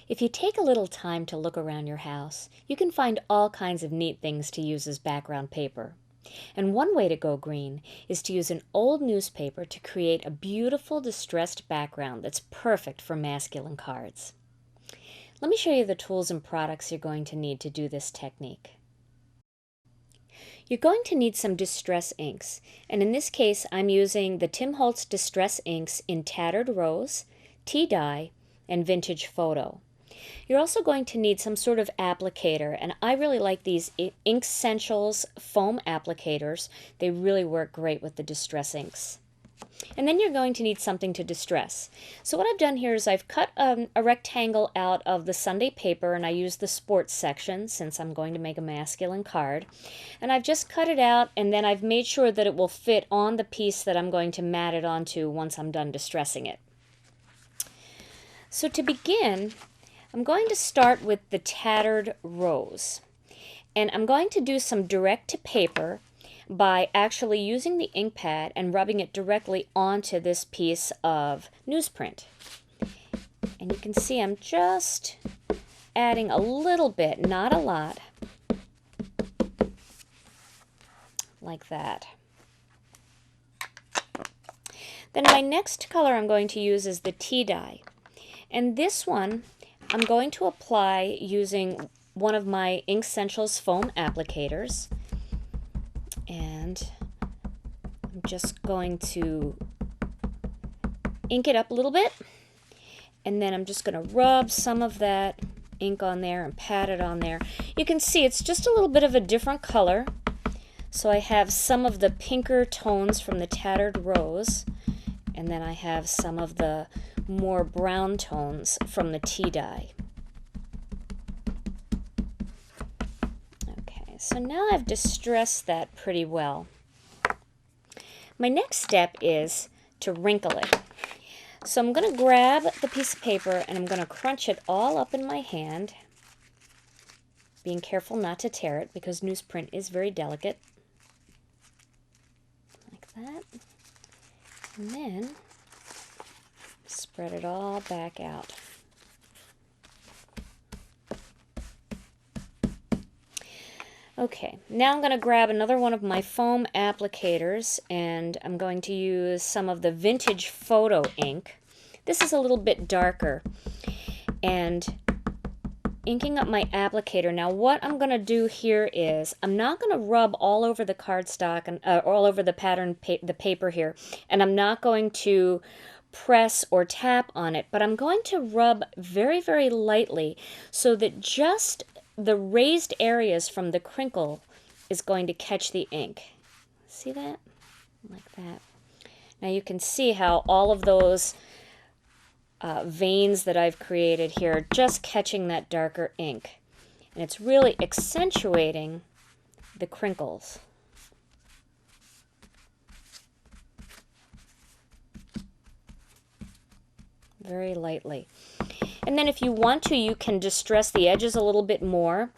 If you take a little time to look around your house, you can find all kinds of neat things to use as background paper. And one way to go green is to use an old newspaper to create a beautiful distressed background that's perfect for masculine cards. Let me show you the tools and products you're going to need to do this technique. You're going to need some distress inks, and in this case I'm using the Tim Holtz Distress Inks in Tattered Rose, Tea Dye, and Vintage Photo. You're also going to need some sort of applicator, and I really like these Ink Essentials foam applicators. They really work great with the distress inks. And then you're going to need something to distress. So what I've done here is I've cut a rectangle out of the Sunday paper, and I use the sports section since I'm going to make a masculine card. And I've just cut it out, and then I've made sure that it will fit on the piece that I'm going to mat it onto once I'm done distressing it. So to begin, I'm going to start with the Tattered Rose. And I'm going to do some direct to paper by actually using the ink pad and rubbing it directly onto this piece of newsprint. And you can see I'm just adding a little bit, not a lot, like that. Then my next color I'm going to use is the tea dye. And this one I'm going to apply using one of my Ink Essentials foam applicators. And I'm just going to ink it up a little bit. And then I'm just going to rub some of that ink on there and pat it on there. You can see it's just a little bit of a different color. So I have some of the pinker tones from the Tattered Rose. And then I have some of the more brown tones from the tea dye. Okay, so now I've distressed that pretty well. My next step is to wrinkle it. So I'm going to grab the piece of paper and I'm going to crunch it all up in my hand, being careful not to tear it because newsprint is very delicate. Like that. And then spread it all back out. Okay, now I'm going to grab another one of my foam applicators and I'm going to use some of the Vintage Photo ink. This is a little bit darker. And inking up my applicator. Now what I'm going to do here is I'm not going to rub all over the cardstock and all over the pattern the paper here, and I'm not going to press or tap on it, but I'm going to rub very, very lightly so that just the raised areas from the crinkle is going to catch the ink. See that? Like that. Now you can see how all of those veins that I've created here are just catching that darker ink. And it's really accentuating the crinkles. Very lightly. And then if you want to, you can distress the edges a little bit more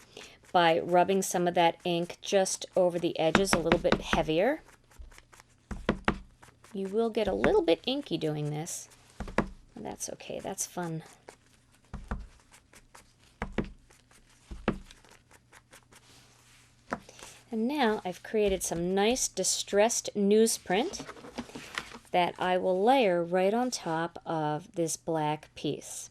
by rubbing some of that ink just over the edges a little bit heavier. You will get a little bit inky doing this. And that's okay, that's fun. And now I've created some nice distressed newsprint that I will layer right on top of this black piece.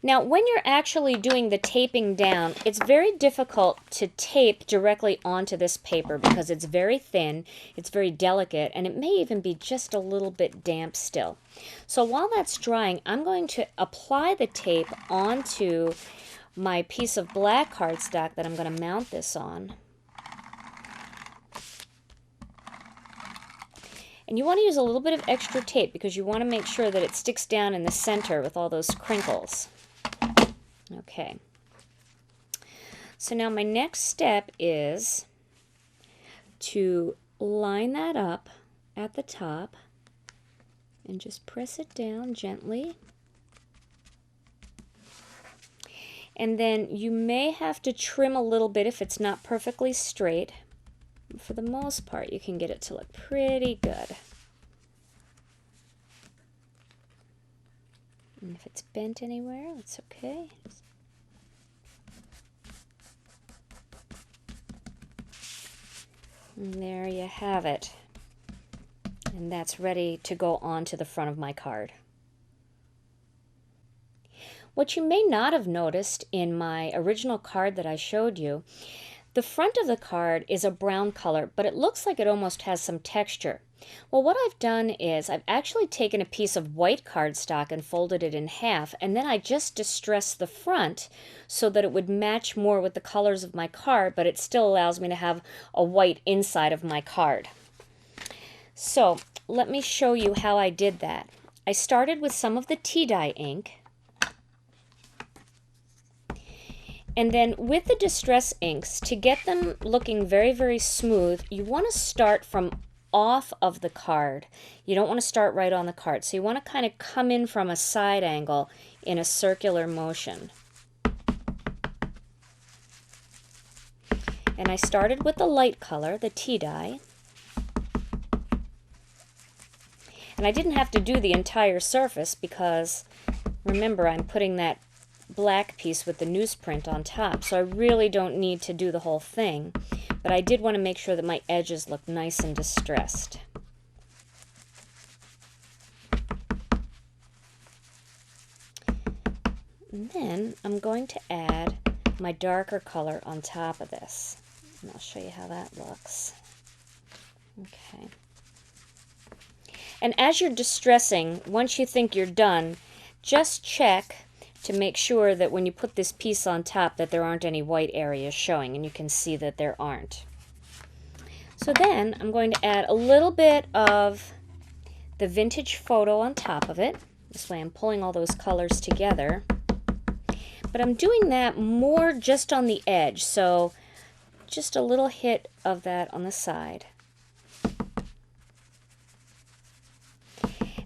Now, when you're actually doing the taping down, it's very difficult to tape directly onto this paper because it's very thin, it's very delicate, and it may even be just a little bit damp still. So while that's drying, I'm going to apply the tape onto my piece of black cardstock that I'm going to mount this on. And you want to use a little bit of extra tape because you want to make sure that it sticks down in the center with all those crinkles. Okay. So now my next step is to line that up at the top and just press it down gently. And then you may have to trim a little bit if it's not perfectly straight. For the most part, you can get it to look pretty good. And if it's bent anywhere, that's okay. And there you have it. And that's ready to go onto the front of my card. What you may not have noticed in my original card that I showed you, the front of the card is a brown color, but it looks like it almost has some texture. Well, what I've done is I've actually taken a piece of white cardstock and folded it in half, and then I just distressed the front so that it would match more with the colors of my card, but it still allows me to have a white inside of my card. So let me show you how I did that. I started with some of the tea dye ink. And then with the distress inks, to get them looking very, very smooth, you want to start from off of the card. You don't want to start right on the card. So you want to kind of come in from a side angle in a circular motion. And I started with the light color, the tea dye. And I didn't have to do the entire surface because, remember, I'm putting that black piece with the newsprint on top, so I really don't need to do the whole thing, but I did want to make sure that my edges look nice and distressed. And then I'm going to add my darker color on top of this, and I'll show you how that looks. Okay. And as you're distressing, once you think you're done, just check to make sure that when you put this piece on top that there aren't any white areas showing, and you can see that there aren't. So then I'm going to add a little bit of the vintage photo on top of it. This way I'm pulling all those colors together. But I'm doing that more just on the edge, so just a little hit of that on the side.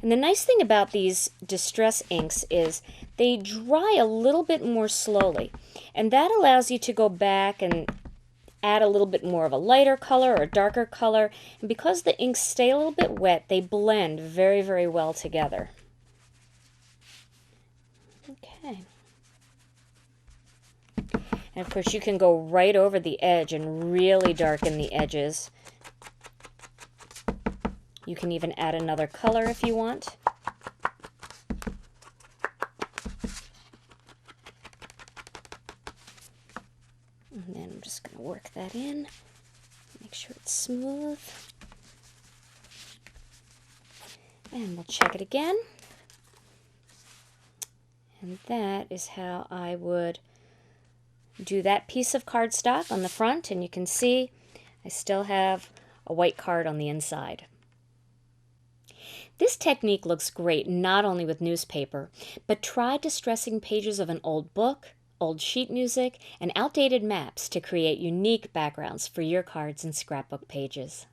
And the nice thing about these distress inks is they dry a little bit more slowly, and that allows you to go back and add a little bit more of a lighter color or a darker color, and because the inks stay a little bit wet, they blend very, very well together. Okay. And of course you can go right over the edge and really darken the edges. You can even add another color if you want. And then I'm just going to work that in, make sure it's smooth. And we'll check it again. And that is how I would do that piece of cardstock on the front, and you can see I still have a white card on the inside. This technique looks great not only with newspaper, but try distressing pages of an old book, old sheet music, and outdated maps to create unique backgrounds for your cards and scrapbook pages.